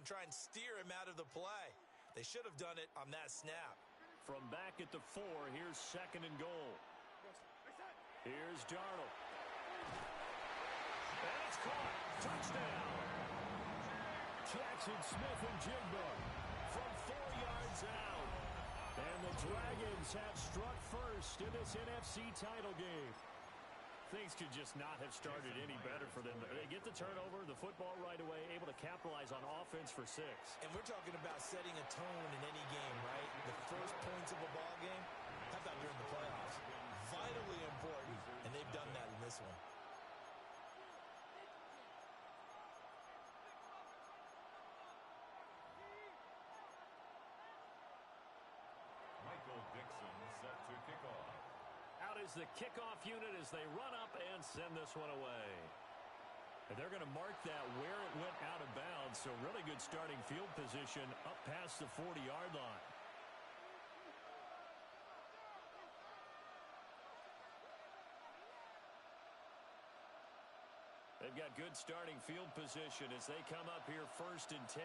and try and steer him out of the play. They should have done it on that snap. From back at the 4, here's 2nd and goal. Here's Darnold. And it's caught. Touchdown. Jackson Smith and Jigba from 4 yards out. And the Dragons have struck first in this NFC title game. Things could just not have started any better for them. They get the turnover, the football right away, able to capitalize on offense for 6. And we're talking about setting a tone in any game, right? The first points of a ball game, how about during the playoffs? Vitally important, and they've done that in this one. Michael Dixon set to kick off. Out is the kickoff unit as they run up and send this one away. And they're going to mark that where it went out of bounds, so really good starting field position up past the 40-yard line. They've got good starting field position as they come up here 1st and 10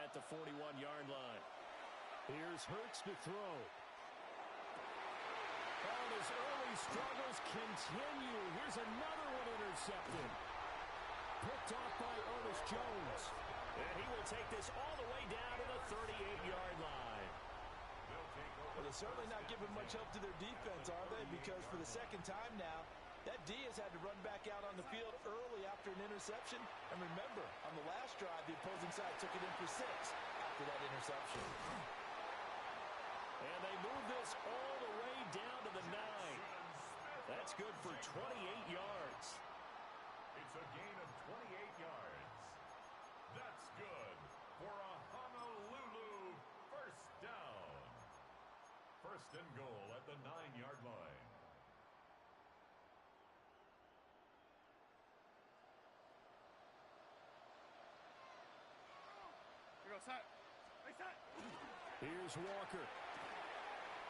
at the 41-yard line. Here's Hurts to throw. And his early struggles continue. Here's another one intercepted. Picked off by Ernest Jones. And he will take this all the way down to the 38-yard line. Well, they're certainly not giving much help to their defense, are they? Because for the second time now, that D has had to run back out on the field early after an interception. And remember, on the last drive, the opposing side took it in for 6 after that interception. And they move this all the way down to the 9. That's good for 28 yards. It's a gain of 28 yards. That's good for a Honolulu first down. 1st and goal at the 9-yard line. Here goes set. Here's Walker.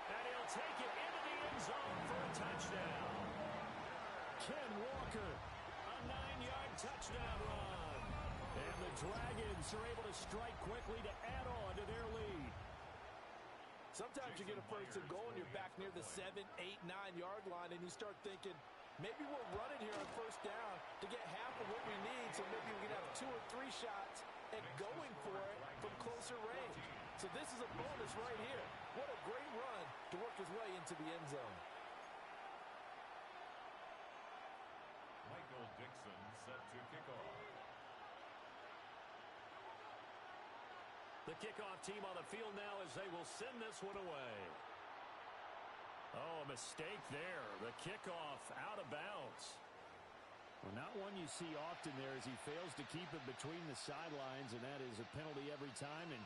And he'll take it into the end zone for a touchdown. Ken Walker, a 9-yard touchdown run. And the Dragons are able to strike quickly to add on to their lead. Sometimes you get a 1st and goal and you're back near the 7, 8, 9-yard line and you start thinking, maybe we'll run it here on 1st down to get half of what we need, so maybe we can have 2 or 3 shots at going for it from closer range. So this is a bonus right here. What a great run to work his way into the end zone. Michael Dixon set to kick off. The kickoff team on the field now as they will send this one away. Oh, a mistake there. The kickoff out of bounds. Well, not one you see often there as he fails to keep it between the sidelines, and that is a penalty every time and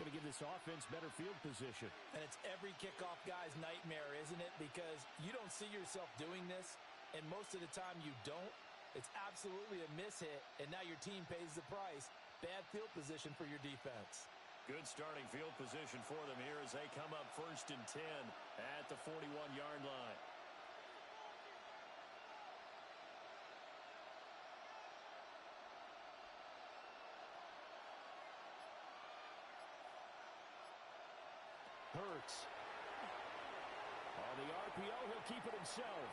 going to give this offense better field position. And it's every kickoff guy's nightmare, isn't it? Because you don't see yourself doing this, and most of the time you don't. It's absolutely a miss-hit, and now your team pays the price. Bad field position for your defense. Good starting field position for them here as they come up 1st and 10 at the 41-yard line. Hurts. On the RPO, he'll keep it himself.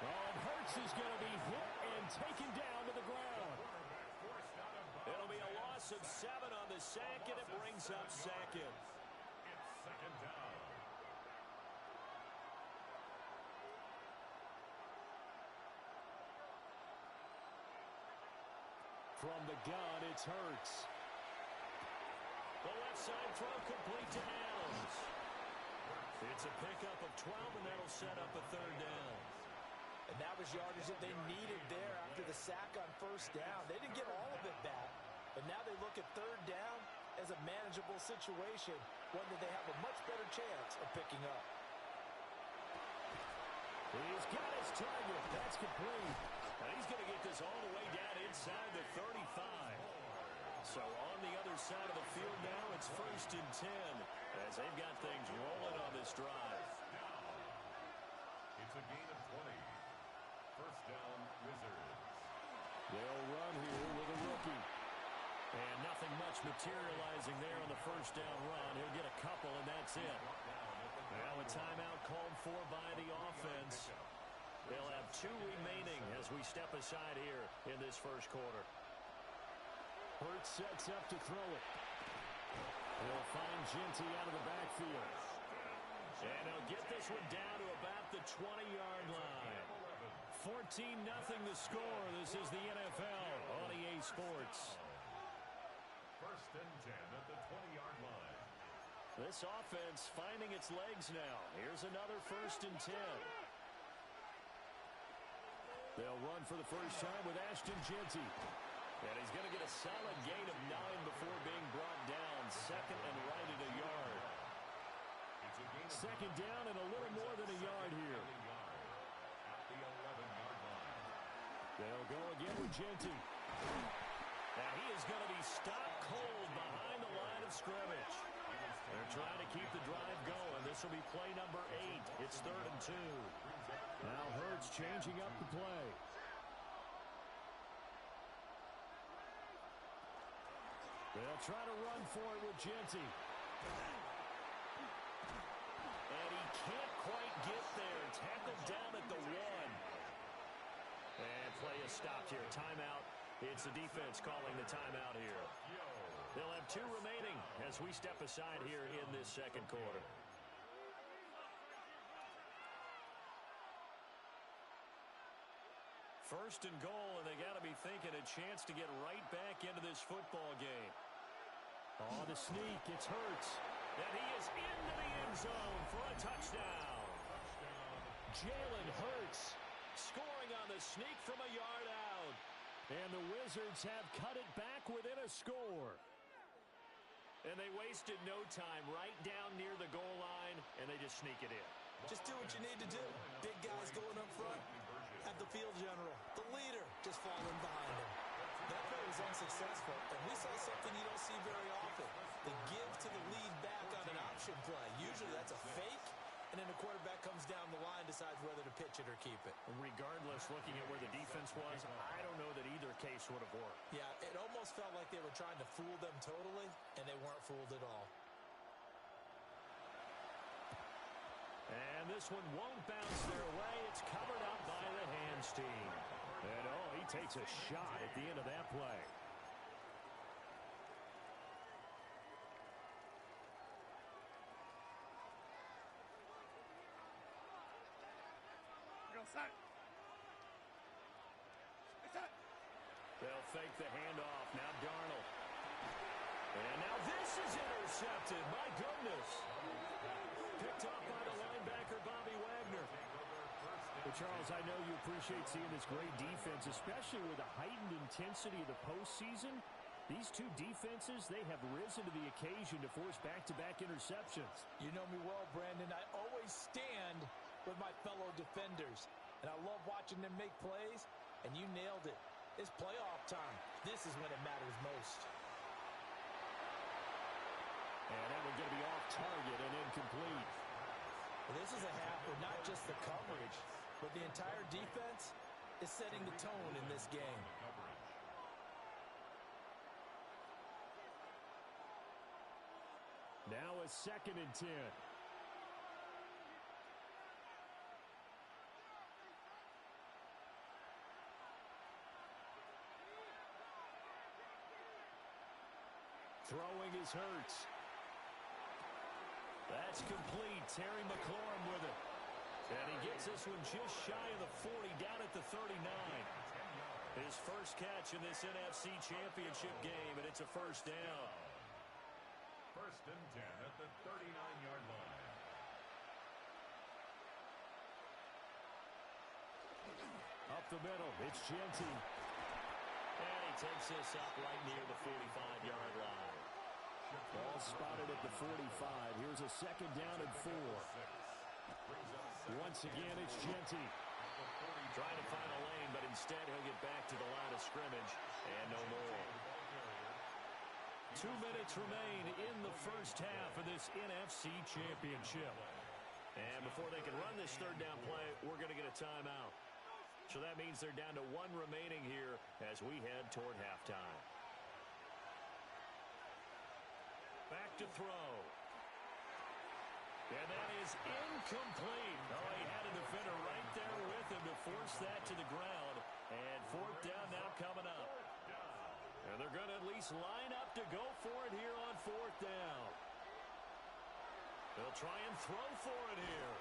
And Hurts is going to be hit and taken down to the ground. It'll be a loss of 7 on the sack, and it brings up 2nd. It's 2nd down. From the gun, it's Hurts. The left side throw complete to Adams. It's a pickup of 12, and that'll set up a 3rd down. And that was yardage that they needed there after the sack on 1st down. They didn't get all of it back, but now they look at 3rd down as a manageable situation, one that they have a much better chance of picking up. He's got his target. That's complete. And he's going to get this all the way down inside the 35. So on the other side of the field now, it's 1st and 10 as they've got things rolling on this drive. It's a gain of 20. 1st down, Wizards. They'll run here with a rookie. And nothing Nothing much materializing there on the first down run. He'll get a couple, and that's it. Now a timeout called for by the offense. They'll have 2 remaining as we step aside here in this first quarter. Hurts sets up to throw it. He'll find Genty out of the backfield. And he'll get this one down to about the 20-yard line. 14-0 the score. This is the NFL on EA Sports. First and 10 at the 20-yard line. This offense finding its legs now. Here's another first and 10. They'll run for the first time with Ashton Genty. And he's going to get a solid gain of 9 before being brought down. Second and right at a yard. Second down and a little more than a yard here. At the 11-yard line. They'll go again with Genty. And he is going to be stopped cold behind the line of scrimmage. They're trying to keep the drive going. This will be play number 8. It's 3rd and 2. Now Hurts changing up the play. They'll try to run for it with Genty. And he can't quite get there. Tackled down at the 1. And play is stopped here. Timeout. It's the defense calling the timeout here. They'll have 2 remaining as we step aside here in this second quarter. First and goal, and they got to be thinking a chance to get right back into this football game. On the sneak, it's Hurts. And he is into the end zone for a touchdown. Jalen Hurts Scoring on the sneak from a yard out. And the Wizards have cut it back within a score. And they wasted no time right down near the goal line, and they just sneak it in. Just do what you need to do. Big guys going up front. Have the field general, the leader, just falling behind him. That play was unsuccessful, and we saw something you don't see very often. The give to the lead back on an option play. Usually that's a fake, and then the quarterback comes down the line, decides whether to pitch it or keep it. Regardless, looking at where the defense was, I don't know that either case would have worked. Yeah, it almost felt like they were trying to fool them totally, and they weren't fooled at all. And this one won't bounce their way. It's covered up by the hands team. And he takes a shot at the end of that play. They'll fake the handoff. Now Darnold. And now this is intercepted. My goodness. Picked up by the linebacker, Bobby Wagner. Well, Charles, I know you appreciate seeing this great defense, especially with the heightened intensity of the postseason. These 2 defenses, they have risen to the occasion to force back-to-back interceptions. You know me well, Brandon. I always stand with my fellow defenders, and I love watching them make plays, and you nailed it. It's playoff time. This is when it matters most. And that one's going to be off target and incomplete. Well, this is a half where not just the coverage, but the entire defense is setting the tone in this game. Now a 2nd and 10. Throwing is Hurts. That's complete. Terry McLaurin with it. And he gets this one just shy of the 40, down at the 39. His first catch in this NFC Championship game, and it's a first down. First and 10 at the 39-yard line. Up the middle, it's Genty. And he takes this up right near the 45-yard line. Ball spotted at the 45. Here's a 2nd down and 4. Once again, it's Genty. Trying to find a lane, but instead he'll get back to the line of scrimmage and no more. 2 minutes remain in the first half of this NFC Championship. And before they can run this 3rd down play, we're going to get a timeout. So that means they're down to 1 remaining here as we head toward halftime. to throw. And that is incomplete. Oh, he had a defender right there with him to force that to the ground. And fourth down now coming up. And they're going to at least line up to go for it here on fourth down. They'll try and throw for it here.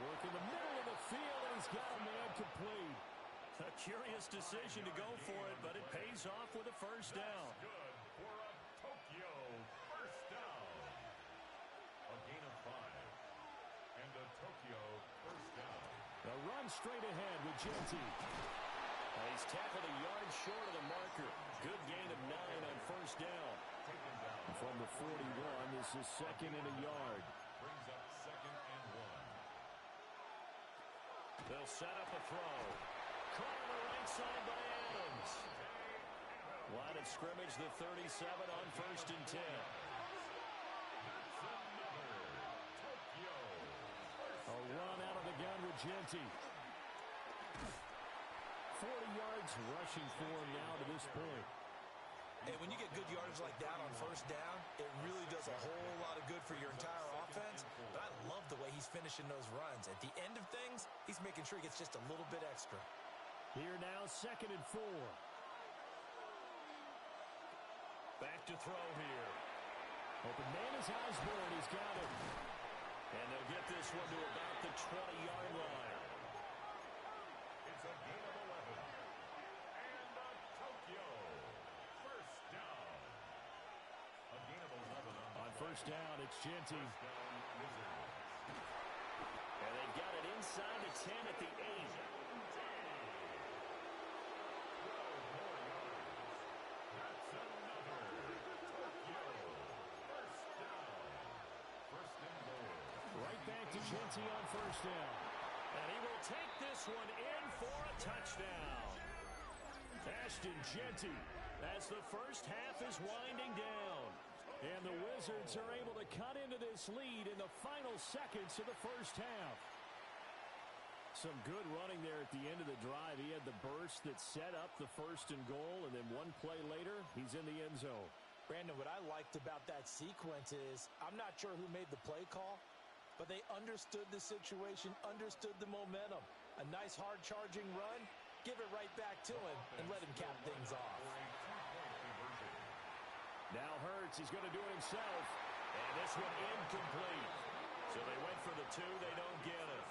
Work in the middle of the field, and he's got a man complete. A curious decision to go for it, but it pays off with a first down. Good for a Tokyo first down. A gain of 5. And a Tokyo first down. A run straight ahead with Genty. He's tackled a yard short of the marker. Good gain of 9 on first down. From the 41, this is second and a yard. Brings up second and 1. They'll set up a throw. Caught on the right side by Adams. Line of scrimmage, the 37 on first and 10. A run out of the gun with Genty. 40 yards rushing for him now to this point. And when you get good yardage like that on first down, it really does a whole lot of good for your entire offense. But I love the way he's finishing those runs. At the end of things, he's making sure he gets just a little bit extra. Here now, second and 4. Back to throw here. Open man is Osborne. He's got it. And they'll get this one to about the 20-yard line. It's a gain of 11. And a Tokyo first down. A gain of 11 on first down, it's Genty. First down, Wizards. And they've got it inside the 10 at the 8. 12 more yards. That's another Tokyo first down. First and goal. Right back to Genty on first down. And he will take this one in for a touchdown. Ashton Genty as the first half is winding down. And the Wizards are able to cut into this lead in the final seconds of the first half. Some good running there at the end of the drive. He had the burst that set up the first and goal, and then one play later, he's in the end zone. Brandon, what I liked about that sequence is I'm not sure who made the play call, but they understood the situation, understood the momentum. A nice hard-charging run, give it right back to him, and let him cap things off. Now Hurts, he's going to do it himself. And this one incomplete. So they went for the 2, they don't get it.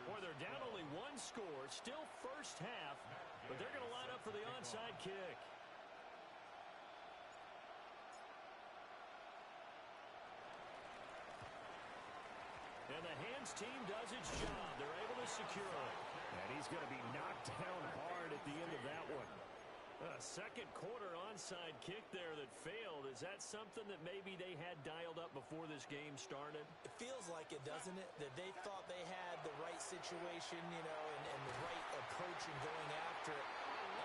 Boy, they're down only 1 score, still first half, but they're going to line up for the onside kick. And the hands team does its job. They're able to secure it. And he's going to be knocked down hard at the end of that one. Second quarter onside kick there that failed. Is that something that maybe they had dialed up before this game started? It feels like it, doesn't it? That they thought they had the right situation, you know, and the right approach in going after it.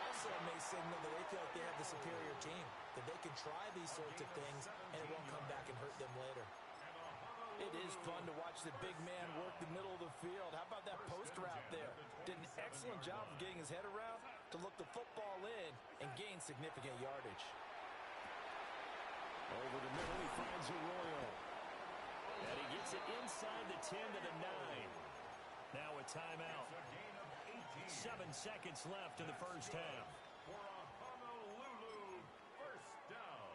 Also may signal that they feel like they have the superior team, that they can try these sorts of things and it won't come back and hurt them later. It is fun to watch the big man work the middle of the field. How about that post route there? Did an excellent job of getting his head around to look the football in and gain significant yardage. Over the middle, he finds Arroyo. And he gets it inside the 10 to the 9. Now a timeout. 7 seconds left in the first half. For a Honolulu first down.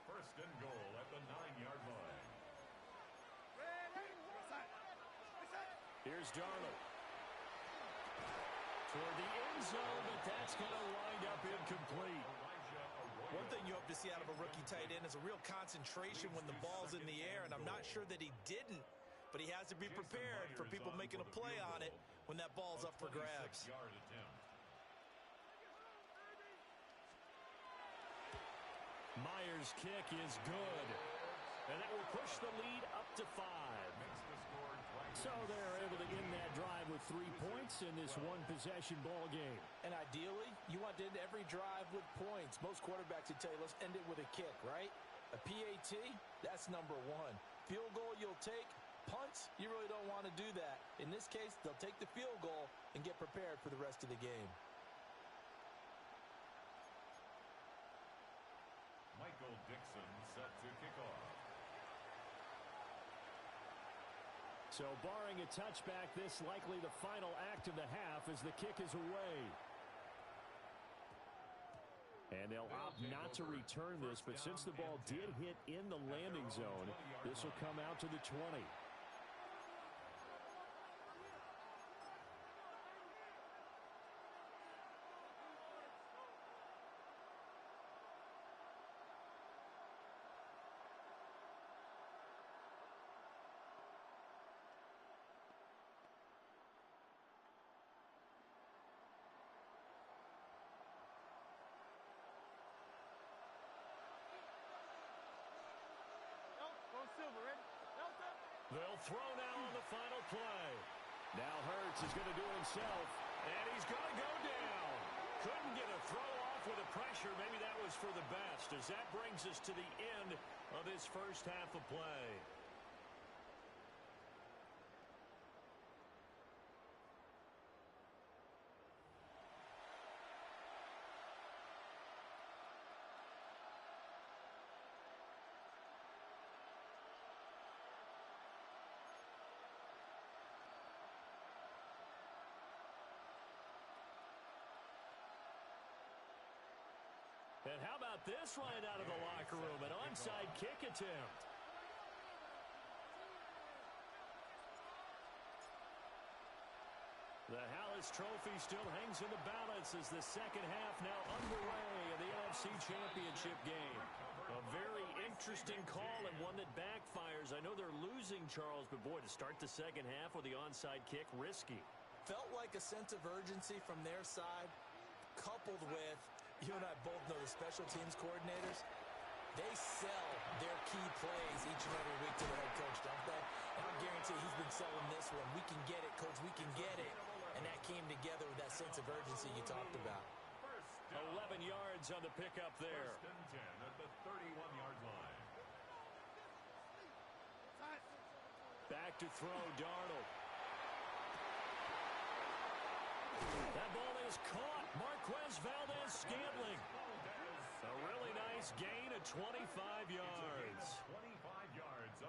First and goal at the 9-yard line. Here's Darnold. Toward the end zone, but that's going to wind up incomplete. One thing you hope to see out of a rookie tight end is a real concentration when the ball's in the air, and I'm not sure that he didn't, but he has to be prepared for people making a play on it when that ball's up for grabs. Myers' kick is good, and that will push the lead up to 5. So they're able to end that drive with 3 points in this one-possession ball game. And ideally, you want to end every drive with points. Most quarterbacks would tell you, let's end it with a kick, right? A PAT, that's number 1. Field goal you'll take. Punts, you really don't want to do that. In this case, they'll take the field goal and get prepared for the rest of the game. Dixon set to kick off. So barring a touchback, this likely the final act of the half as the kick is away. And they'll opt not to return this, but since the ball did hit in the landing zone, this will come out to the 20. They'll throw now on the final play. Now Hurts is going to do it himself, and he's going to go down. Couldn't get a throw off with the pressure. Maybe that was for the best, as that brings us to the end of this first half of play. And how about this right out of the locker room? An onside kick attempt. The Hallis Trophy still hangs in the balance as the second half now underway in the NFC Championship game. A very interesting call and one that backfires. I know they're losing, Charles, but boy, to start the second half with the onside kick, risky. Felt like a sense of urgency from their side, coupled with, you and I both know the special teams coordinators, they sell their key plays each and every week to the head coach, don't they? And I guarantee he's been selling this one. We can get it, coach, we can get it. And that came together with that sense of urgency you talked about. 11 yards on the pickup there. First and 10 at the 31-yard line. Back to throw, Darnold. That ball is caught. Marquez Valdez-Scantling. A really nice gain of 25 yards.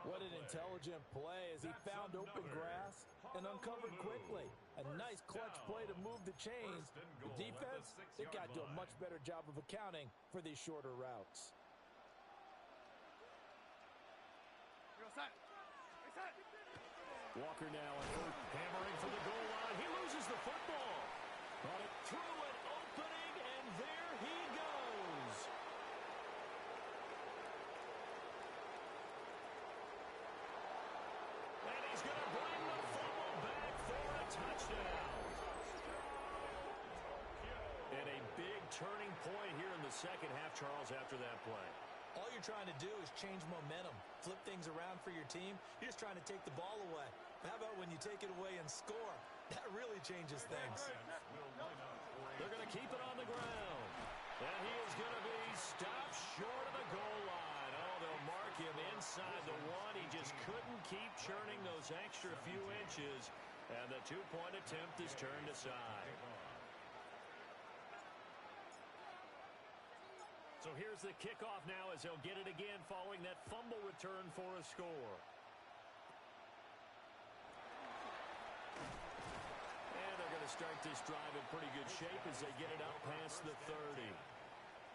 What an intelligent play as he found open grass and uncovered quickly. A nice clutch play to move the chains. The defense, they've got to do a much better job of accounting for these shorter routes. Walker now hammering for the goal line. He loses the football. Brought it through an opening, and there he goes. And he's going to bring the football back for a touchdown. And a big turning point here in the second half, Charles, after that play. All you're trying to do is change momentum, flip things around for your team. You're just trying to take the ball away. How about when you take it away and score? That really changes things. They're going to keep it on the ground. And he is going to be stopped short of the goal line. Oh, they'll mark him inside the one. He just couldn't keep churning those extra few inches. And the two-point attempt is turned aside. So here's the kickoff now as they'll get it again following that fumble return for a score. And they're going to start this drive in pretty good shape as they get it out past the 30.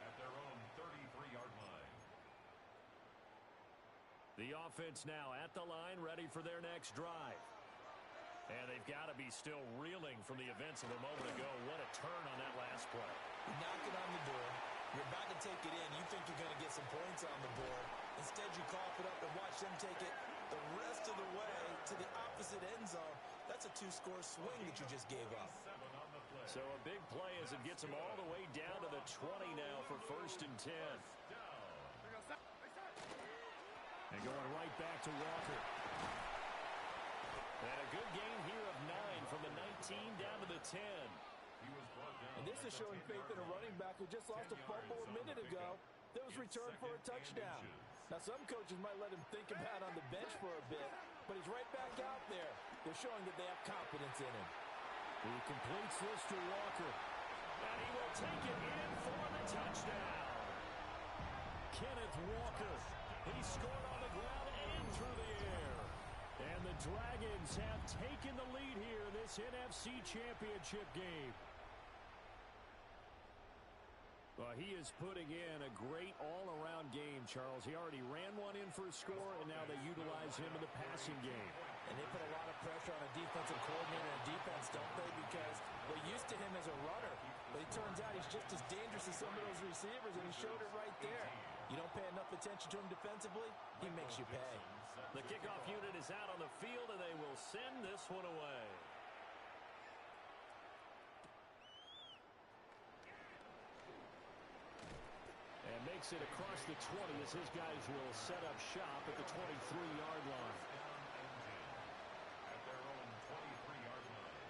At their own 33-yard line. The offense now at the line, ready for their next drive. And they've got to be still reeling from the events of a moment ago. What a turn on that last play. You knock it on the door. You're about to take it in. You think you're going to get some points on the board. Instead, you cough it up and watch them take it the rest of the way to the opposite end zone. That's a two-score swing that you just gave up. So a big play as it gets them all the way down to the 20 now for 1st and 10. And going right back to Walker. And a good gain here of 9 from the 19 down to the 10. And this is showing faith in a running back who just lost a fumble a minute ago that was returned for a touchdown. Now, some coaches might let him think about on the bench for a bit, but he's right back out there. They're showing that they have confidence in him. He completes this to Walker. And he will take it in for the touchdown. Kenneth with Walker. He scored on the ground and through the air. And the Dragons have taken the lead here in this NFC Championship game. Well, he is putting in a great all-around game, Charles. He already ran one in for a score, and now they utilize him in the passing game. And they put a lot of pressure on a defensive coordinator and defense, don't they? Because we're used to him as a runner. But it turns out he's just as dangerous as some of those receivers, and he showed it right there. You don't pay enough attention to him defensively, he makes you pay. The kickoff unit is out on the field, and they will send this one away. And makes it across the 20 as his guys will set up shop at the 23-yard line. At their own 23-yard line.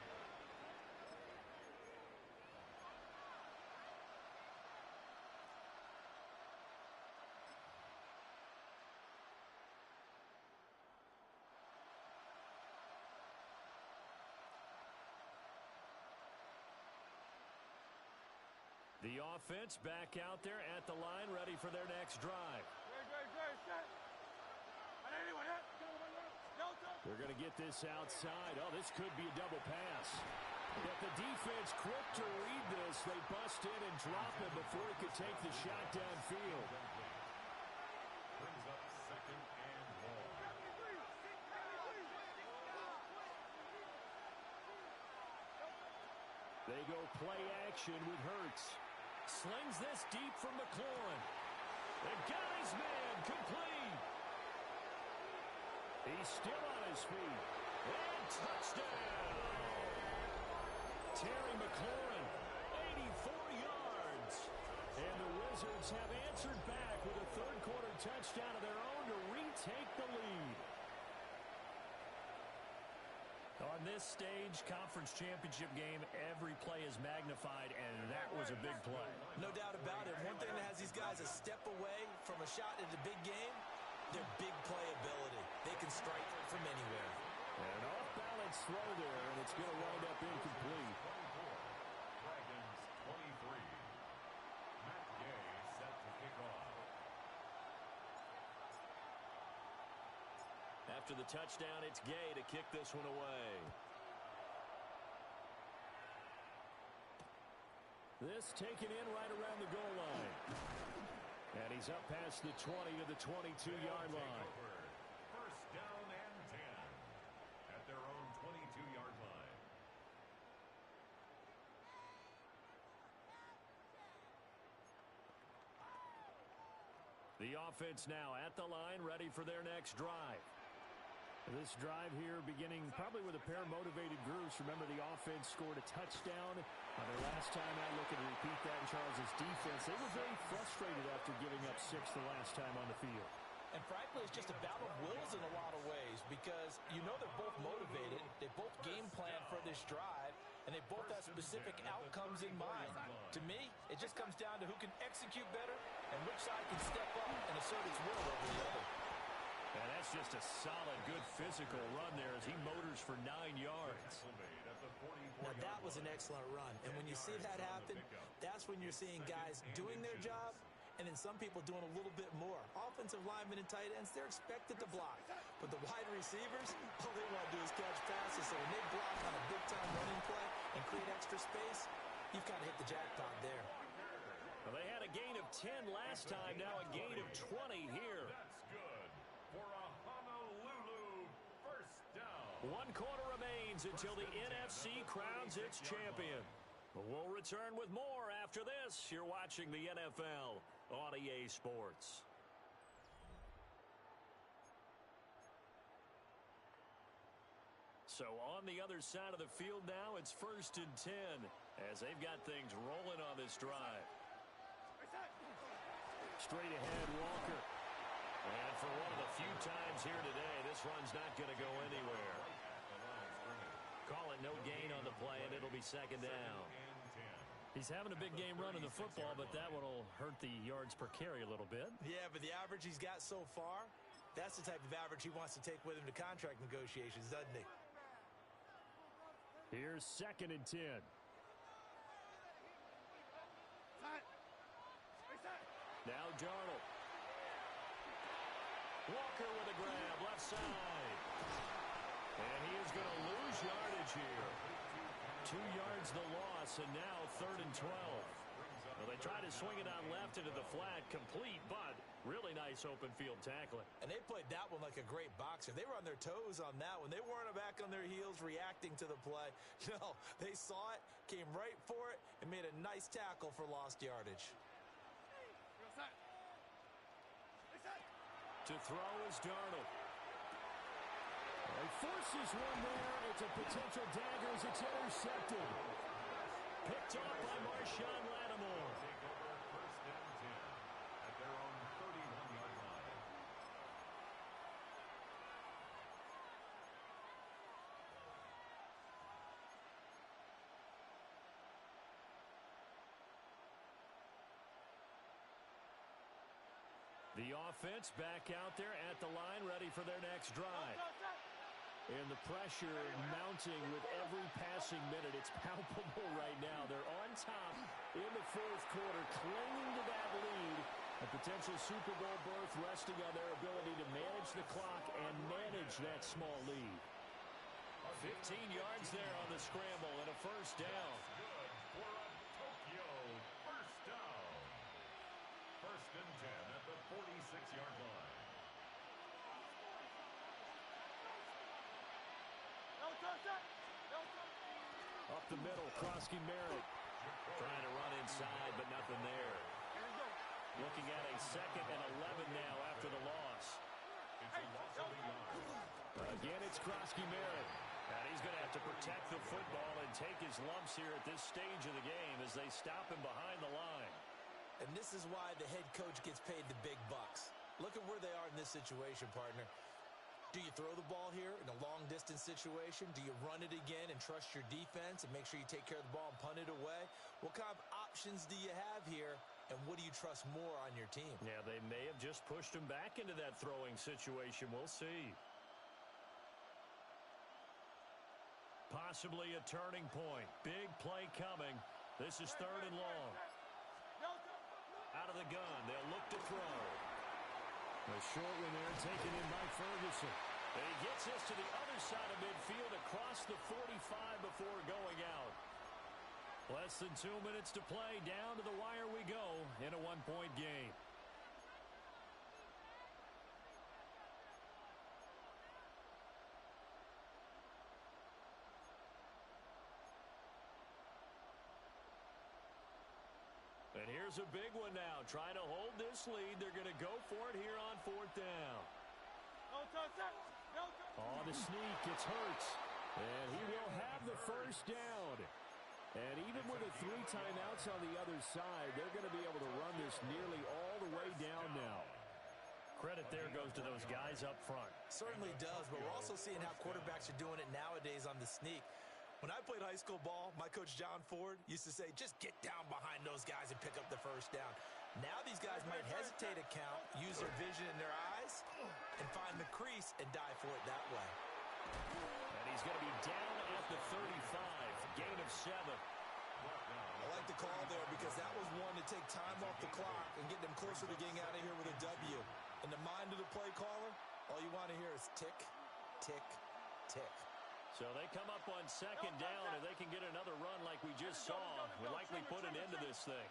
The offense back out there at the line, ready for their next drive. They're going to get this outside. Oh, this could be a double pass. But the defense quick to read this. They bust in and drop him before he could take the shot downfield. Brings up 2nd and long. They go play action with Hurts. Slings this deep from McLaurin. The guy's man complete. He's still on his feet. And touchdown. Terry McLaurin, 84 yards. And the Wizards have answered back with a third-quarter touchdown of their own to retake the lead. On this stage, conference championship game, every play is magnified, and that was a big play. No doubt about it. One thing that has these guys a step away from a shot in the big game, their big playability. They can strike from anywhere. An off-balance throw there, and it's going to wind up incomplete. Dragons 23. Matt Gay set to kick off. After the touchdown, it's Gay to kick this one away. This taken in right around the goal line. And he's up past the 20 to the 22-yard line. First down and 10 at their own 22-yard line. The offense now at the line, ready for their next drive. This drive here beginning probably with a pair of motivated groups. Remember, the offense scored a touchdown on their last time out. Looking to repeat that in Charles's defense. They were very frustrated after giving up 6 the last time on the field. And frankly, it's just a battle of wills in a lot of ways because you know they're both motivated. They both game plan for this drive, and they both have specific outcomes in mind. To me, it just comes down to who can execute better and which side can step up and assert its will over the other. And that's just a solid, good physical run there as he motors for 9 yards. Now, that was an excellent run. And when you see that happen, that's when you're seeing guys doing their job and then some people doing a little bit more. Offensive linemen and tight ends, they're expected to block. But the wide receivers, all they want to do is catch passes. So when they block on a big-time running play and create extra space, you've kind of hit the jackpot there. Well, they had a gain of 10 last time, now a gain of 20 here. That's good for a Honolulu first down. 1 quarter remains until the NFC crowns its champion. We'll return with more after this. You're watching the NFL on EA Sports. So on the other side of the field now, it's 1st and 10 as they've got things rolling on this drive. Straight ahead, Walker. And for one of the few times here today, this run's not going to go anywhere. Call it no gain on the play, and it'll be 2nd down. He's having a big game running the football, but that one will hurt the yards per carry a little bit. Yeah, but the average he's got so far, that's the type of average he wants to take with him to contract negotiations, doesn't he? Here's 2nd and 10. Now Darnold. Walker with a grab, left side. And he is going to lose yardage here. 2 yards the loss, and now 3rd and 12. Well, they tried to swing it on left into the flat, complete, but really nice open field tackling. And they played that one like a great boxer. They were on their toes on that one. They weren't back on their heels reacting to the play. No, they saw it, came right for it, and made a nice tackle for lost yardage. To throw is Darnold. He forces one there. It's a potential dagger as it's intercepted. Picked off by Marshawn Lattimore. Take over 1st and 10 at their own 31-yard line. The offense back out there at the line, ready for their next drive. And the pressure mounting with every passing minute. It's palpable right now. They're on top in the 4th quarter, clinging to that lead. A potential Super Bowl berth resting on their ability to manage the clock and manage that small lead. 15 yards there on the scramble and a 1st down. Good for a Tokyo 1st down. 1st and 10 at the 46-yard line. Up the middle, Krosky Merritt. Trying to run inside, but nothing there. Looking at a 2nd and 11 now after the loss. It's a loss of a yard. Again, it's Krosky Merritt. And he's going to have to protect the football and take his lumps here at this stage of the game as they stop him behind the line. And this is why the head coach gets paid the big bucks. Look at where they are in this situation, partner. Do you throw the ball here in a long-distance situation? Do you run it again and trust your defense and make sure you take care of the ball and punt it away? What kind of options do you have here, and what do you trust more on your team? Yeah, they may have just pushed him back into that throwing situation. We'll see. Possibly a turning point. Big play coming. This is 3rd and long. Out of the gun. They'll look to throw. A short one there taken in by Ferguson. And he gets this to the other side of midfield across the 45 before going out. Less than 2 minutes to play. Down to the wire we go in a 1-point game. And here's a big one now. Trying to hold this lead. They're going to go for it here on 4th down. Oh, the sneak. It's Hurts. And he will have the 1st down. And even with the 3 timeouts on the other side, they're going to be able to run this nearly all the way down now. Credit there goes to those guys up front. Certainly does, but we're also seeing how quarterbacks are doing it nowadays on the sneak. When I played high school ball, my coach John Ford used to say, just get down behind those guys and pick up the 1st down. Now these guys might hesitate to count, use their vision in their eyes, and find the crease and dive for it that way. And he's going to be down at the 35, gain of 7. I like the call there because that was one to take time off the clock and get them closer to getting out of here with a W. In the mind of the play caller, all you want to hear is tick, tick, tick. So they come up on 2nd down. If they can get another run like we just saw, would likely put an end to this thing.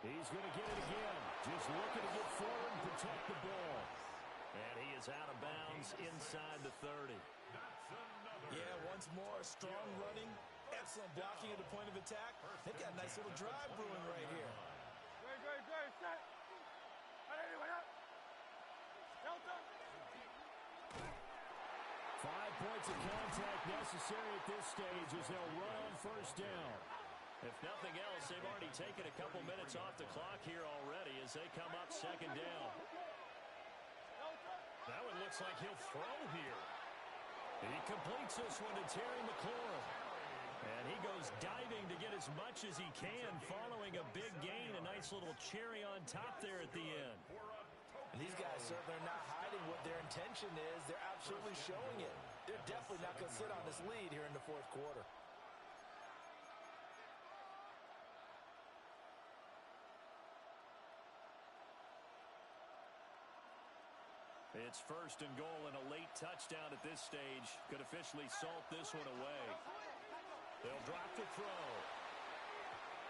He's going to get it again. Just looking to get forward and protect the ball. And he is out of bounds inside the 30. Yeah, once more, strong running, excellent blocking at the point of attack. They've got a nice little drive brewing right here. 5 points of contact necessary at this stage as they'll run on 1st down. If nothing else, they've already taken a couple minutes off the clock here already as they come up 2nd down. That one looks like he'll throw here. He completes this one to Terry McLaurin. And he goes diving to get as much as he can following a big gain. A nice little cherry on top there at the end. And these guys certainly are not hiding what their intention is. They're absolutely showing it. They're definitely not going to sit on this lead here in the fourth quarter. It's first and goal and a late touchdown at this stage. Could officially salt this one away. They'll drop the throw.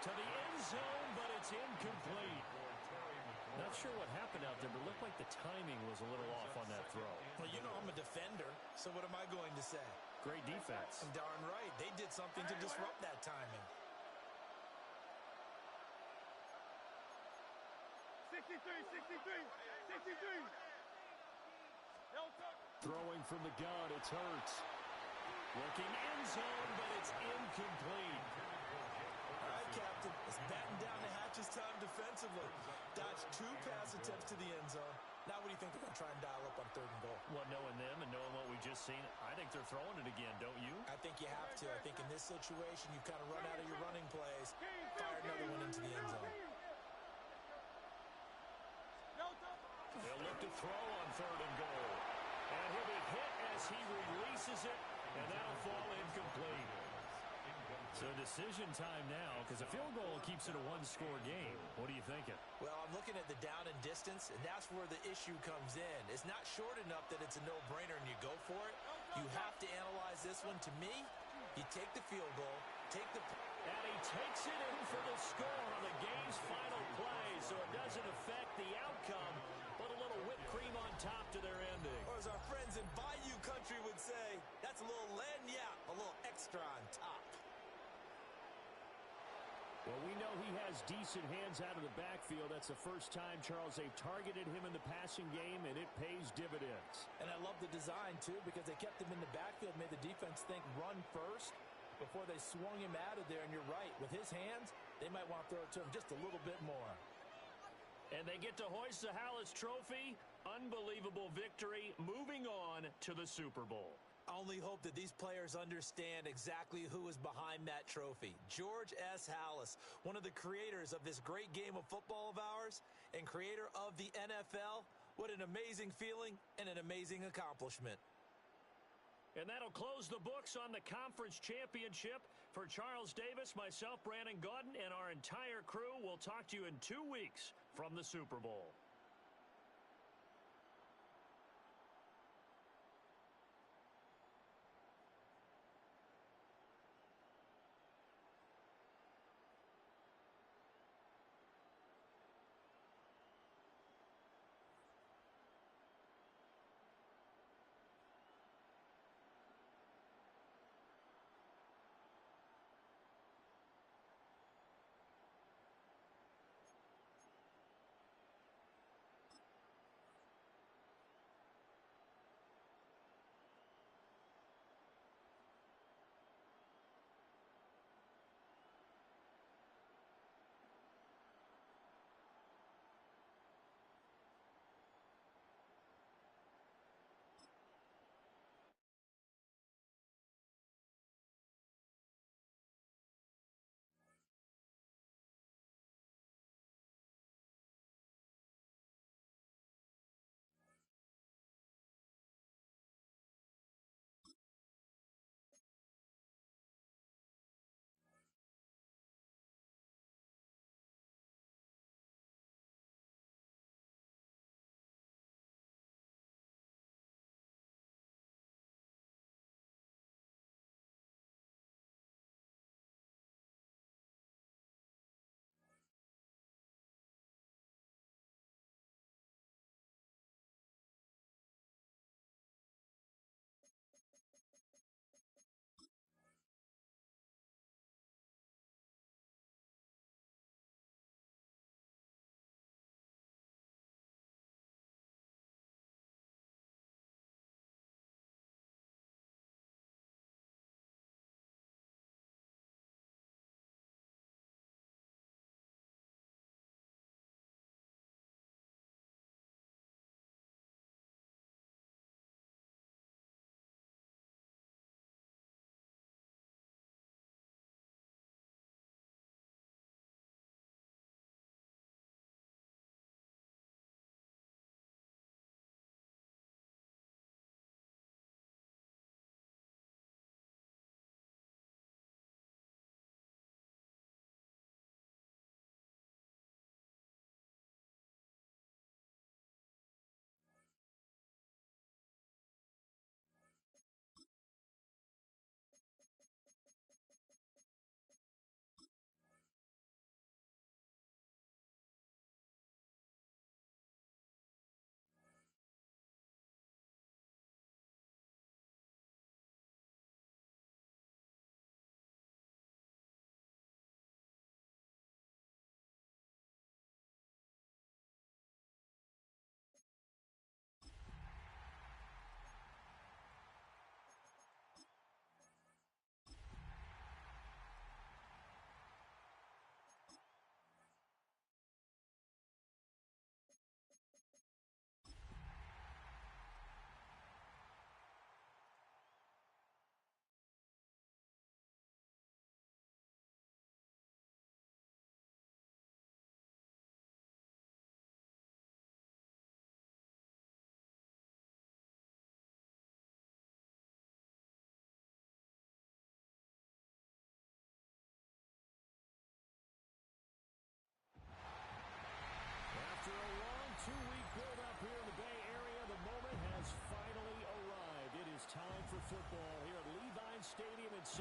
To the end zone, but it's incomplete. Not sure what happened out there, but it looked like the timing was a little off on that throw. Well, you know I'm a defender, so what am I going to say? Great defense. I'm darn right. They did something to disrupt that timing. 63. Throwing from the gun, it's Hurts. Looking end zone, but it's incomplete. All right, Captain. It's batten down the hatches time defensively. Dodged 2 pass attempts to the end zone. Now what do you think they're going to try and dial up on 3rd and goal? Well, knowing them and knowing what we just seen, I think they're throwing it again, don't you? I think you have to. I think in this situation, you kind of run out of your running plays, fire another one into the end zone. They'll look to throw on 3rd and goal. And he'll be hit as he releases it, and that'll fall incomplete. So decision time now, because a field goal keeps it a 1-score game. What are you thinking? Well, I'm looking at the down and distance, and that's where the issue comes in. It's not short enough that it's a no-brainer and you go for it. You have to analyze this one. To me, you take the field goal, take the... And he takes it in for the score on the game's final play, so it doesn't affect the outcome, but a little whipped cream on top to their ending. Or as our friends in Bayou Country would say, that's a little lagniappe, a little extra on top. Well, we know he has decent hands out of the backfield. That's the first time, Charles, they've targeted him in the passing game, and it pays dividends. And I love the design, too, because they kept him in the backfield, made the defense think run first before they swung him out of there. And you're right, with his hands, they might want to throw it to him just a little bit more. And they get to hoist the Hallis Trophy. Unbelievable victory. Moving on to the Super Bowl. I only hope that these players understand exactly who is behind that trophy. George S. Hallis, one of the creators of this great game of football of ours and creator of the NFL. What an amazing feeling and an amazing accomplishment. And that'll close the books on the conference championship. For Charles Davis, myself, Brandon Gaudin, and our entire crew, we'll talk to you in 2 weeks from the Super Bowl.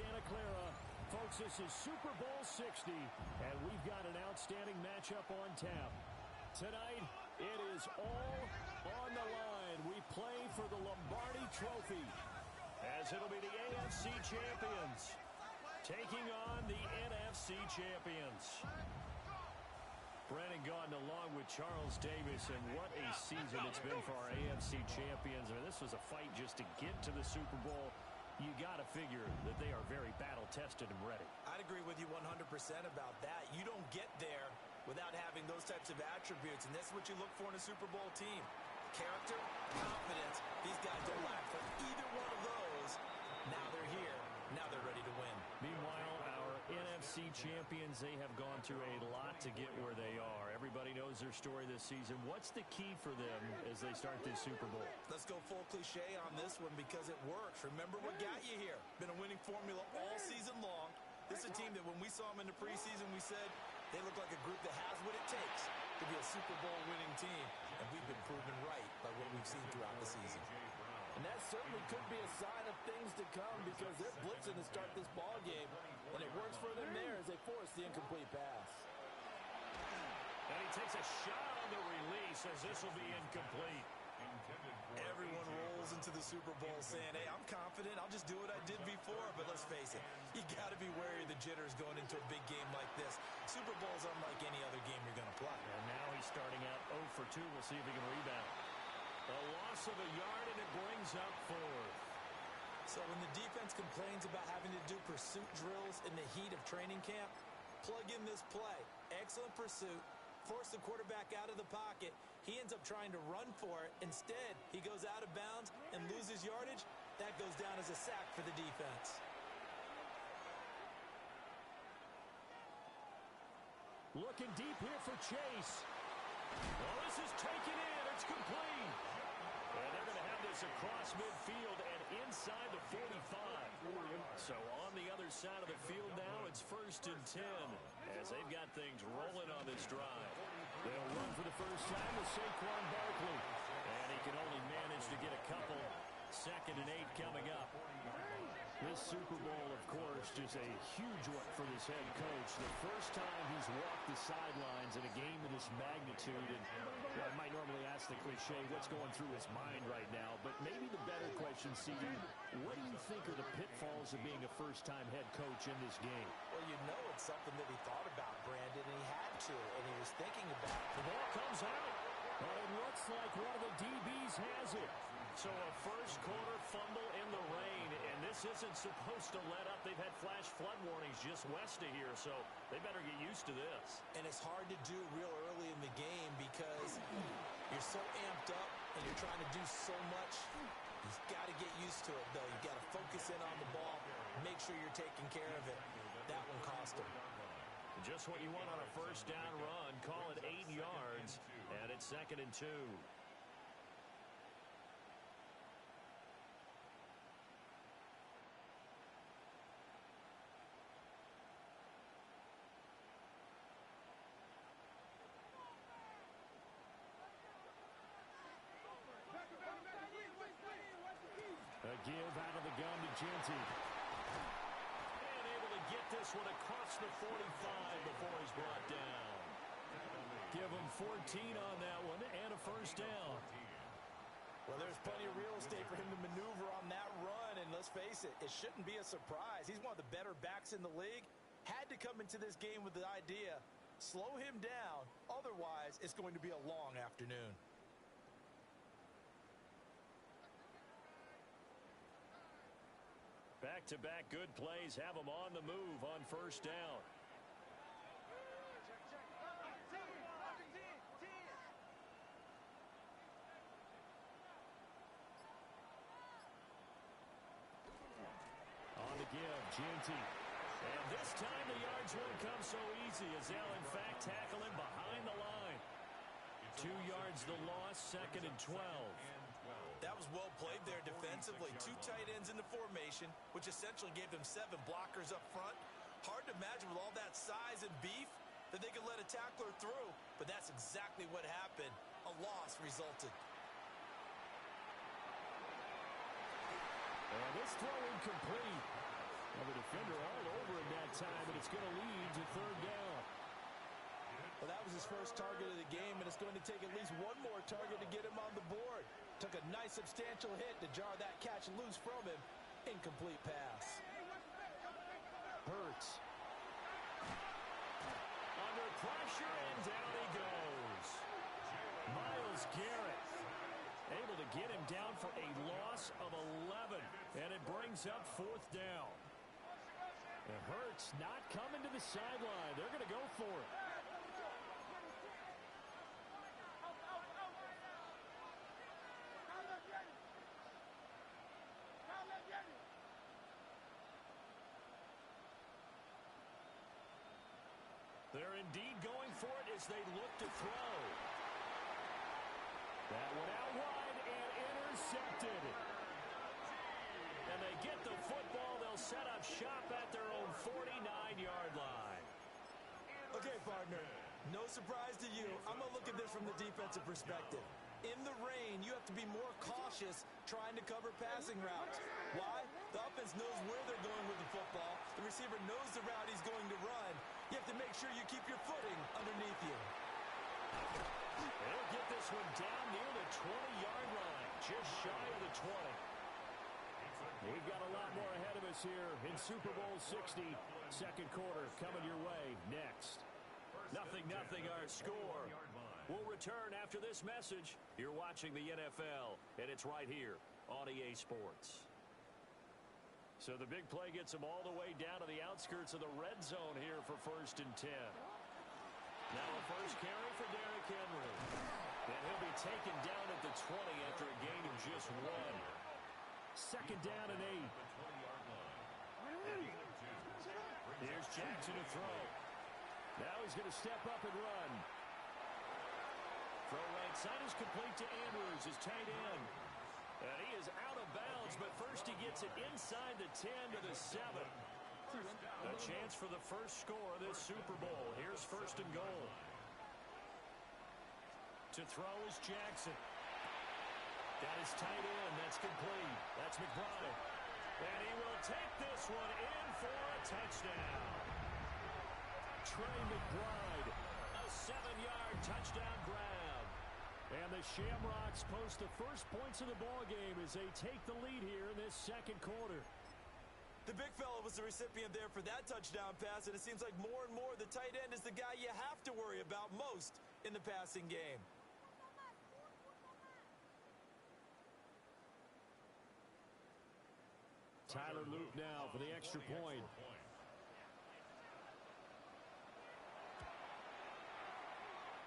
Santa Clara. Folks, this is Super Bowl 60, and we've got an outstanding matchup on tap. Tonight, it is all on the line. We play for the Lombardi Trophy, as it'll be the AFC champions taking on the NFC champions. Brandon Gaudin along with Charles Davis, and what a season it's been for our AFC champions. I mean, this was a fight just to get to the Super Bowl. You got to figure that they are very battle-tested and ready. I'd agree with you 100% about that. You don't get there without having those types of attributes, and that's what you look for in a Super Bowl team. Character, confidence. These guys don't lack for either one of those. Now they're here. Now they're ready to win. Meanwhile, our NFC champions, they have gone through a lot to get where they are. Everybody knows their story this season. What's the key for them as they start this Super Bowl? Let's go full cliche on this one because it works. Remember what got you here. Been a winning formula all season long. This is a team that when we saw them in the preseason, we said they look like a group that has what it takes to be a Super Bowl winning team. And we've been proven right by what we've seen throughout the season. And that certainly could be a sign of things to come because they're blitzing to start this ball game. And it works for them there as they force the incomplete pass. And he takes a shot on the release as this will be incomplete. Everyone rolls into the Super Bowl saying, hey, I'm confident. I'll just do what I did before. But let's face it, you got to be wary of the jitters going into a big game like this. Super Bowl is unlike any other game you're going to play. And now he's starting out 0 for 2. We'll see if he can rebound. A loss of a yard, and it brings up 4th. So when the defense complains about having to do pursuit drills in the heat of training camp, plug in this play. Excellent pursuit. Force the quarterback out of the pocket. He ends up trying to run for it. Instead, he goes out of bounds and loses yardage. That goes down as a sack for the defense. Looking deep here for Chase. Well, this is taken in. It's complete. And they're going to have this across midfield and inside the 45. So on the other side of the field now, it's 1st and 10 as they've got things rolling on this drive. They'll run for the first time with Saquon Barkley. And he can only manage to get a couple. 2nd and 8 coming up. This Super Bowl, of course, just a huge one for this head coach. The first time he's walked the sidelines in a game of this magnitude. And I might normally ask the cliche, what's going through his mind right now? But maybe the better question, CD, what do you think are the pitfalls of being a first-time head coach in this game? Well, you know it's something that he thought about, Brandon, and he had to, and he was thinking about it. The ball comes out. Well, it looks like one of the DBs has it. So a first-quarter fumble in the rain, and this isn't supposed to let up. They've had flash flood warnings just west of here, so they better get used to this. And it's hard to do real early in the game because you're so amped up and you're trying to do so much. You've got to get used to it, though. You've got to focus in on the ball, make sure you're taking care of it. That one cost him. Just what you want on a first down run. Call it 8 yards, and it's 2nd and 2. A give out of the gun to Genty. And able to get this one across the 45 before he's brought down. Give him 14 on that one and a first down. Well, there's plenty of real estate for him to maneuver on that run, and let's face it, it shouldn't be a surprise. He's one of the better backs in the league. Had to come into this game with the idea, slow him down, otherwise it's going to be a long afternoon. Back-to-back good plays have him on the move on first down. On the give, Genty. And this time the yards won't come so easy as they'll in fact tackle him behind the line. 2 yards the loss, 2nd and 12. That was well played there defensively. 2 tight ends in the formation, which essentially gave them 7 blockers up front. Hard to imagine with all that size and beef that they could let a tackler through, but that's exactly what happened. A loss resulted. And this throw incomplete. Well, the defender all over him that time, and it's going to lead to third down. Well, that was his first target of the game, and it's going to take at least one more target to get him on the board. Took a nice substantial hit to jar that catch loose from him. Incomplete pass. Hurts. Under pressure, and down he goes. Myles Garrett able to get him down for a loss of 11, and it brings up fourth down. And Hurts not coming to the sideline. They're going to go for it. They're indeed going for it as they look to throw. That one out wide and intercepted. And they get the football. They'll set up shop at their own 49-yard line. Okay, partner, no surprise to you. I'm going to look at this from the defensive perspective. In the rain, you have to be more cautious trying to cover passing routes. Why? The offense knows where they're going with the football. The receiver knows the route he's going to run. You have to make sure you keep your footing underneath you. They'll get this one down near the 20-yard line, just shy of the 20. We've got a lot more ahead of us here in Super Bowl 60. Second quarter coming your way next. 0-0 our score. We'll return after this message. You're watching the NFL, and it's right here on EA Sports. So the big play gets them all the way down to the outskirts of the red zone here for 1st and 10. Now a first carry for Derrick Henry. And he'll be taken down at the 20 after a gain of just 1. Second down and 8. Here's Jackson to throw. Now he's going to step up and run. Throw right side is complete to Andrews, his tight end. And he is out of bounds, but first he gets it inside the 10 to the 7. A chance for the first score of this Super Bowl. Here's 1st and goal. To throw is Jackson. That is tight end. That's complete. That's McBride. And he will take this one in for a touchdown. Trey McBride, a 7-yard touchdown grab. And the Shamrocks post the first points of the ballgame as they take the lead here in this second quarter. The big fella was the recipient there for that touchdown pass, and it seems like more and more the tight end is the guy you have to worry about most in the passing game. Tyler Luke now for the extra point.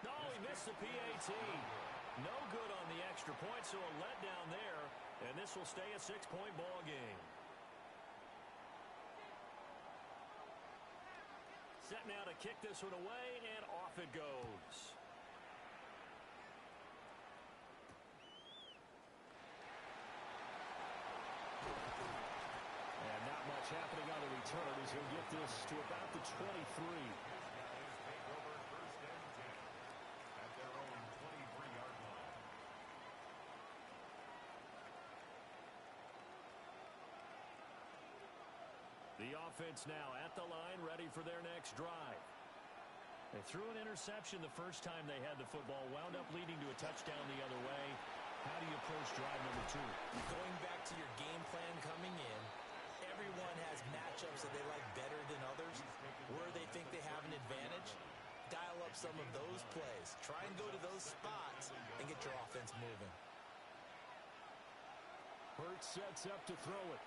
No, he missed the PAT. No good on the extra point, so a letdown there, and this will stay a 6-point ball game. Set now to kick this one away, and off it goes. And not much happening on the return as he'll get this to about the 23. The offense now at the line, ready for their next drive. They threw an interception the first time they had the football, wound up leading to a touchdown the other way. How do you approach drive number 2? Going back to your game plan coming in, everyone has matchups that they like better than others, where they think they have an advantage. Dial up some of those plays. Try and go to those spots and get your offense moving. Hurts sets up to throw it.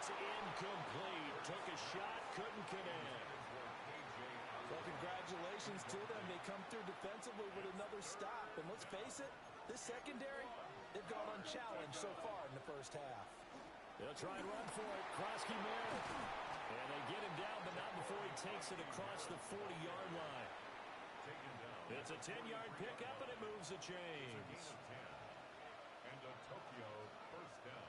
It's incomplete. Took a shot, couldn't connect. Well, congratulations to them. They come through defensively with another stop. And let's face it, this secondary, they've gone unchallenged so far in the first half. They'll try and run for it. Krosky Merritt. And they get him down, but not before he takes it across the 40-yard line. It's a 10-yard pickup, and it moves the chains. And a Tokyo first down.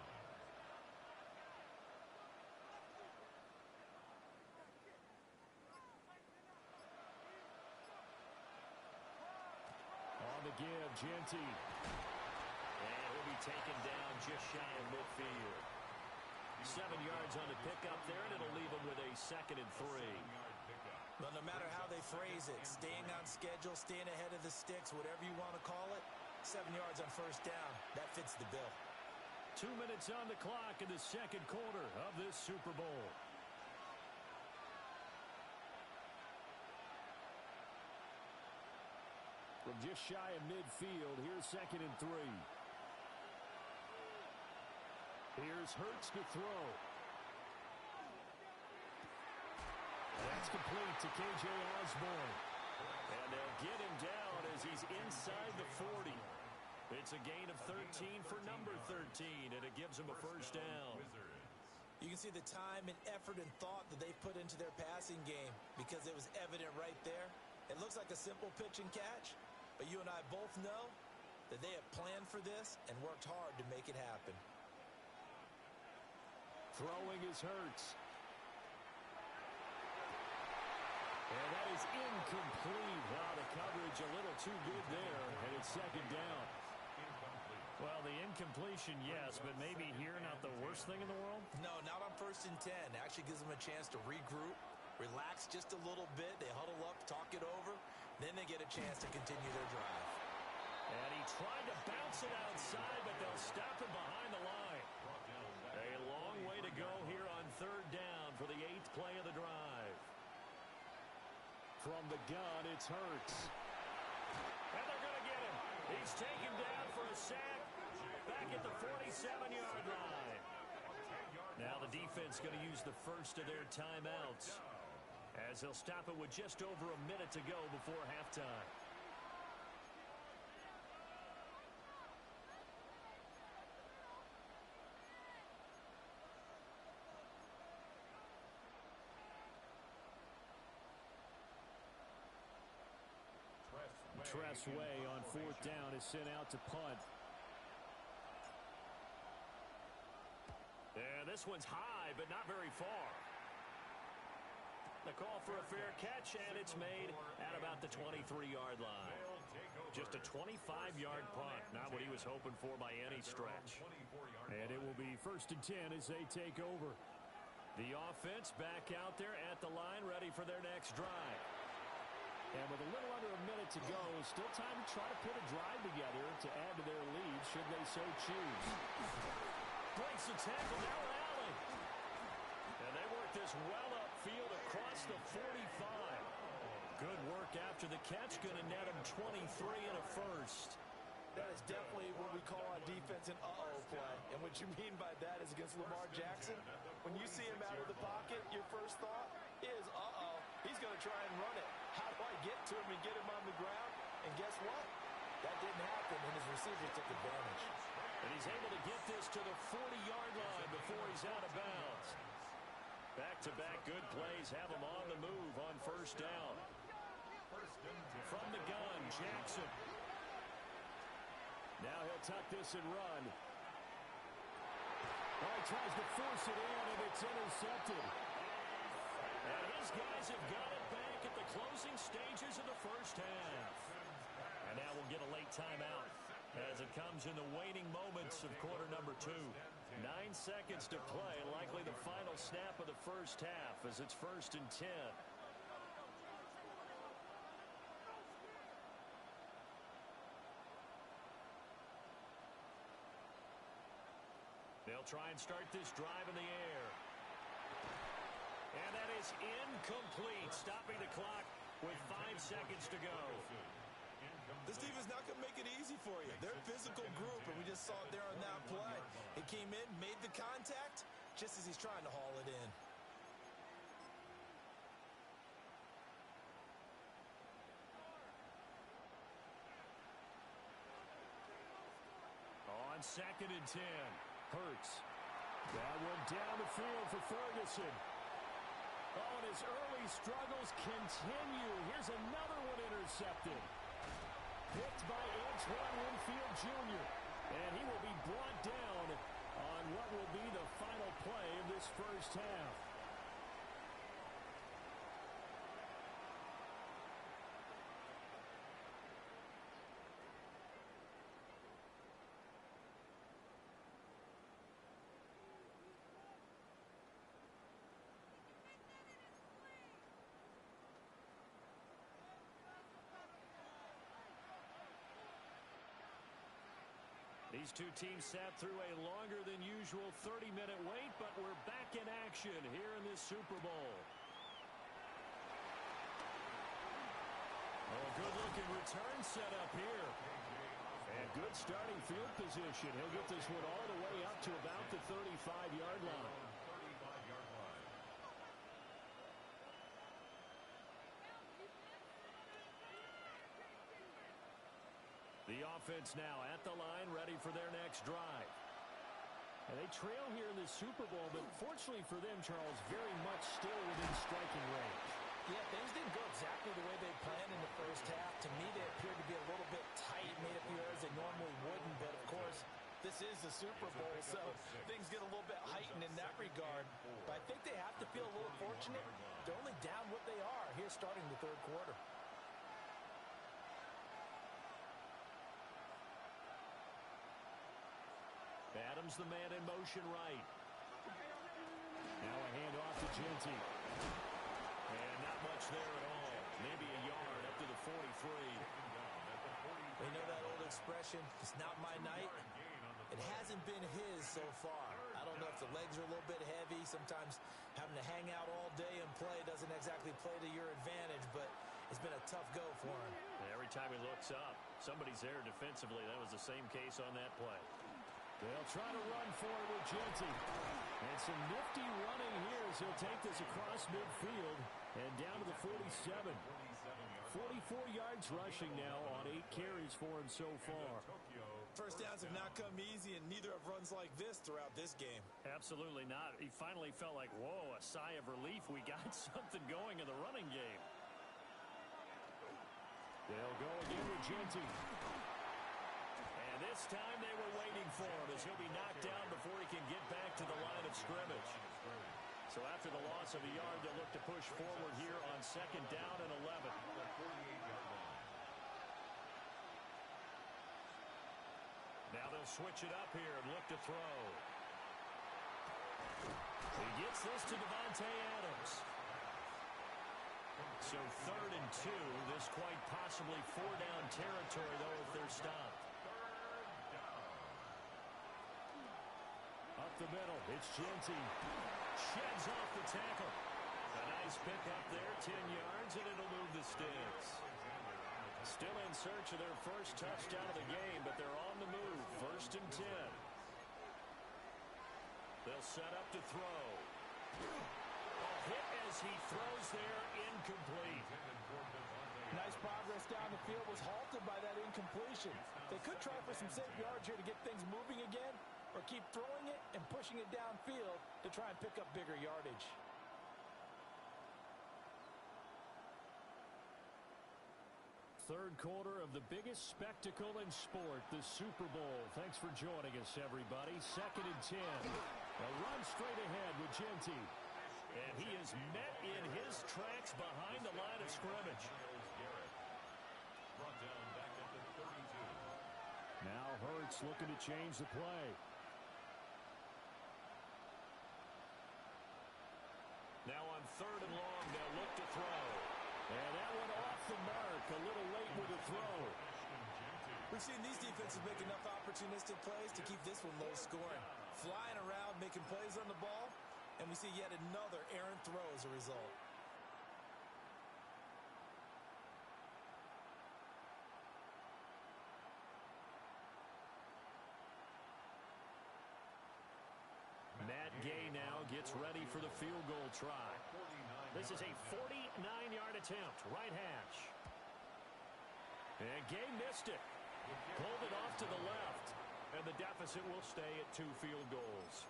On the give, Genty. And he'll be be taken down just shy of midfield. 7 yards on the pickup there, and it'll leave them with a 2nd and 3. Well, no matter how they phrase it, staying on schedule, staying ahead of the sticks, whatever you want to call it, 7 yards on first down, that fits the bill. 2 minutes on the clock in the second quarter of this Super Bowl. From just shy of midfield, here's 2nd and 3. Here's Hurts to throw. That's complete to K.J. Osborne. And they'll get him down as he's inside the 40. It's a gain of 13 for number 13, and it gives him a first down. You can see the time and effort and thought that they put into their passing game because it was evident right there. It looks like a simple pitch and catch, but you and I both know that they have planned for this and worked hard to make it happen. Throwing is Hurts. And that is incomplete. Wow, the coverage a little too good there, and it's 2nd down. Well, the incompletion, yes, but maybe here not the worst thing in the world? No, not on 1st and 10. Actually gives them a chance to regroup, relax just a little bit. They huddle up, talk it over. Then they get a chance to continue their drive. And he tried to bounce it outside, but they'll stop him behind the line. A long way to go here on 3rd down for the 8th play of the drive. From the gun, it's Hurts. And they're going to get him. He's taken down for a sack back at the 47-yard line. Now the defense going to use the first of their timeouts as they'll stop it with just over a minute to go before halftime. Tressway on 4th down is sent out to punt. Yeah, this one's high, but not very far. The call for a fair catch, and it's made at about the 23-yard line. Just a 25-yard punt, not what he was hoping for by any stretch. And it will be 1st and 10 as they take over. The offense back out there at the line, ready for their next drive. And with a little under a minute to go, still time to try to put a drive together to add to their lead, should they so choose. Breaks the tackle, now Allen. And they work this well upfield across the 45. Good work after the catch, going to net him 23 and a first. That is definitely what we call on defense an uh-oh play. And what you mean by that is against Lamar Jackson, when you see him out of the pocket, your first thought is, uh-oh, he's going to try and run it. How do I get to him and get him on the ground? And guess what? That didn't happen, and his receiver took advantage. And he's able to get this to the 40-yard line before he's out of bounds. Back-to-back good plays have him on the move on 1st down. From the gun, Jackson. Now he'll tuck this and run. Oh, he tries to force it in, and it's intercepted. And his guys have got it back at the closing stages of the first half. And now we'll get a late timeout as it comes in the waning moments of quarter number 2. 9 seconds to play, likely the final snap of the first half as it's 1st and 10. They'll try and start this drive in the air. And that is incomplete, stopping the clock with 5 seconds to go. This team is not going to make it easy for you. They're a physical group, and we just saw it there on that play. He came in, made the contact, just as he's trying to haul it in. On 2nd and 10, Hurts. That one down the field for Ferguson. Oh, and his early struggles continue. Here's another one intercepted. Picked by Antoine Winfield Jr. And he will be brought down on what will be the final play of this first half. These two teams sat through a longer than usual 30-minute wait, but we're back in action here in this Super Bowl. Oh, good-looking return set up here. And good starting field position. He'll get this one all the way up to about the 35-yard line. The offense now at the line, ready for their next drive. And they trail here in the Super Bowl, but fortunately for them, Charles, very much still within striking range. Yeah, things didn't go exactly the way they planned in the first half. To me, they appeared to be a little bit tight, made a few errors they normally wouldn't. But, of course, this is the Super Bowl, so things get a little bit heightened in that regard. But I think they have to feel a little fortunate. They're only down what they are here starting the third quarter. Adams, the man in motion right. Now a handoff to Genty. And not much there at all. Maybe a yard up to the 43. You know that old expression, it's not my night? It hasn't been his so far. I don't know if the legs are a little bit heavy. Sometimes having to hang out all day and play doesn't exactly play to your advantage, but it's been a tough go for him. And every time he looks up, somebody's there defensively. That was the same case on that play. They'll try to run for it with Genty. And some nifty running here as he'll take this across midfield and down to the 47. 44 yards rushing now on 8 carries for him so far. First downs have not come easy, and neither have runs like this throughout this game. Absolutely not. He finally felt like, whoa, a sigh of relief. We got something going in the running game. They'll go again with Genty. And this time they were waiting for him as he'll be knocked down before he can get back to the line of scrimmage. So after the loss of a yard, they'll look to push forward here on second down and 11. Now they'll switch it up here and look to throw. He gets this to Davante Adams. So 3rd and 2. This quite possibly 4-down territory, though, if they're stopped. Up the middle, it's Genty. Sheds off the tackle. A nice pick up there, 10 yards, and it'll move the sticks. Still in search of their first touchdown of the game, but they're on the move. 1st and 10. They'll set up to throw. A hit as he throws there, incomplete. Nice progress down the field, was halted by that incompletion. They could try for some safe yards here to get things moving again, or keep throwing it and pushing it downfield to try and pick up bigger yardage. Third quarter of the biggest spectacle in sport, the Super Bowl. Thanks for joining us, everybody. 2nd and 10. A run straight ahead with Genty. And he is met in his tracks behind the line of scrimmage. Now Hurts looking to change the play. Now on 3rd and long, they'll look to throw. And that one off the mark, a little late with a throw. We've seen these defenses make enough opportunistic plays to keep this one low scoring. Flying around, making plays on the ball, and we see yet another errant throw as a result. Matt Gay now gets ready for the field goal try. This is a 49-yard attempt, right hash. And Gay missed it. Pulled it off to the left. And the deficit will stay at 2 field goals.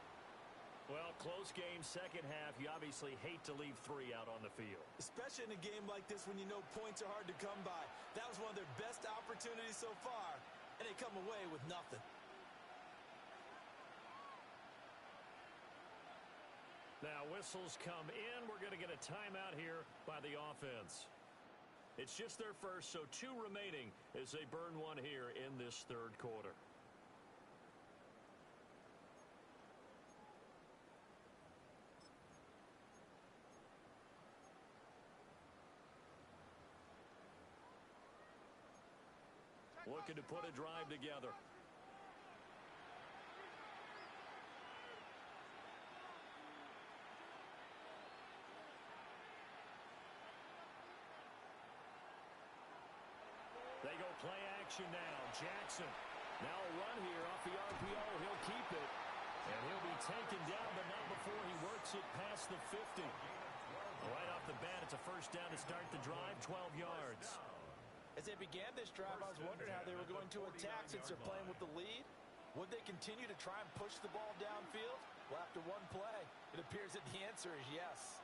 Well, close game, second half. You obviously hate to leave 3 out on the field. Especially in a game like this when you know points are hard to come by. That was one of their best opportunities so far, and they come away with nothing. Now whistles come in. We're going to get a timeout here by the offense. It's just their first, so 2 remaining as they burn one here in this third quarter. Looking to put a drive together. action now. Jackson. Now a run here off the RPO. He'll keep it. And he'll be taken down, but not before he works it past the 50. Right off the bat, it's a first down to start the drive, 12 yards. As they began this drive, I was wondering how they were going to attack since they're playing with the lead. Would they continue to try and push the ball downfield? Well, after one play, it appears that the answer is yes.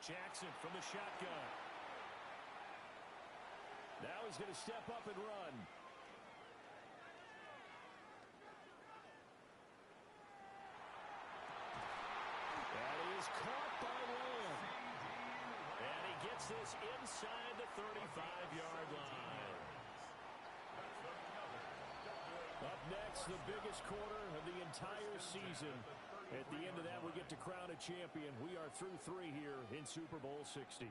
Jackson from the shotgun. Now he's going to step up and run. That is caught by Lamb. And he gets this inside the 35-yard line. Up next, the biggest quarter of the entire season. At the end of that, we get to crown a champion. We are through 3 here in Super Bowl 60.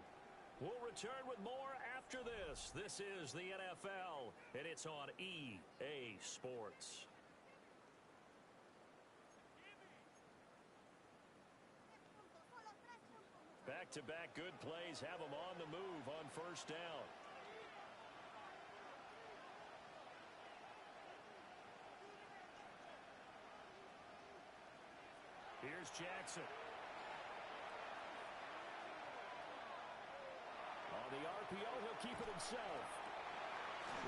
We'll return with more after this. This is the NFL, and it's on EA Sports. Back-to-back good plays have them on the move on first down. Here's Jackson. On the RPO, he'll keep it himself.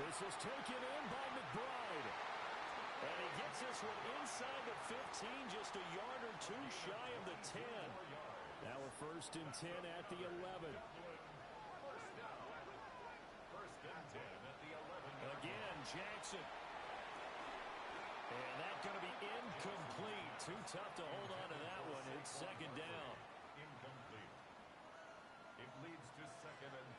This is taken in by McBride. And he gets this one inside the 15, just a yard or two shy of the 10. Now a first and 10 at the 11. Again, Jackson. And that's going to be incomplete. Too tough to hold on to that one. It's second down. Incomplete. It leads to second and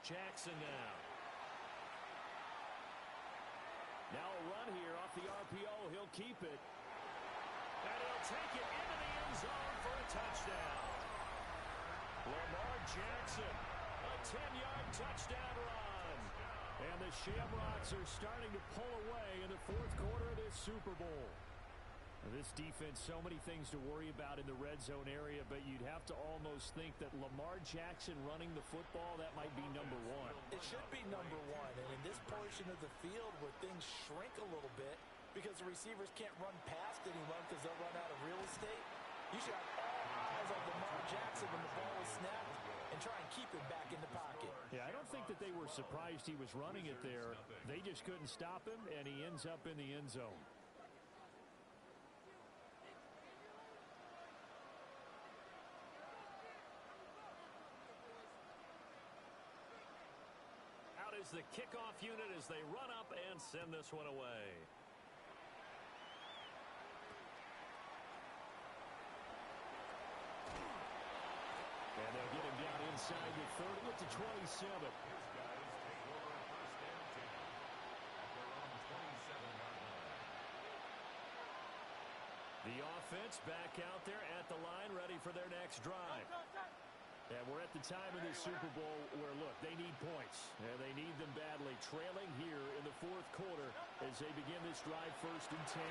10. Jackson now. Now a run here off the RPO. He'll keep it. And he'll take it into the end zone for a touchdown. Lamar Jackson, a 10-yard touchdown run. And the Shamrocks are starting to pull away in the fourth quarter of this Super Bowl. This defense, so many things to worry about in the red zone area, but you'd have to almost think that Lamar Jackson running the football, that might be number one. It should be number one, and in this portion of the field where things shrink a little bit because the receivers can't run past anyone because they'll run out of real estate, you should have all eyes on Lamar Jackson when the ball is snapped and try and keep him back in the pocket. Yeah, I don't think that they were surprised he was running it there. They just couldn't stop him, and he ends up in the end zone. Out is the kickoff unit as they run up and send this one away. And they'll get him down inside the 30 to 27. The offense back out there at the line, ready for their next drive. And we're at the time of this Super Bowl where, look, they need points. And they need them badly, trailing here in the fourth quarter as they begin this drive first and 10.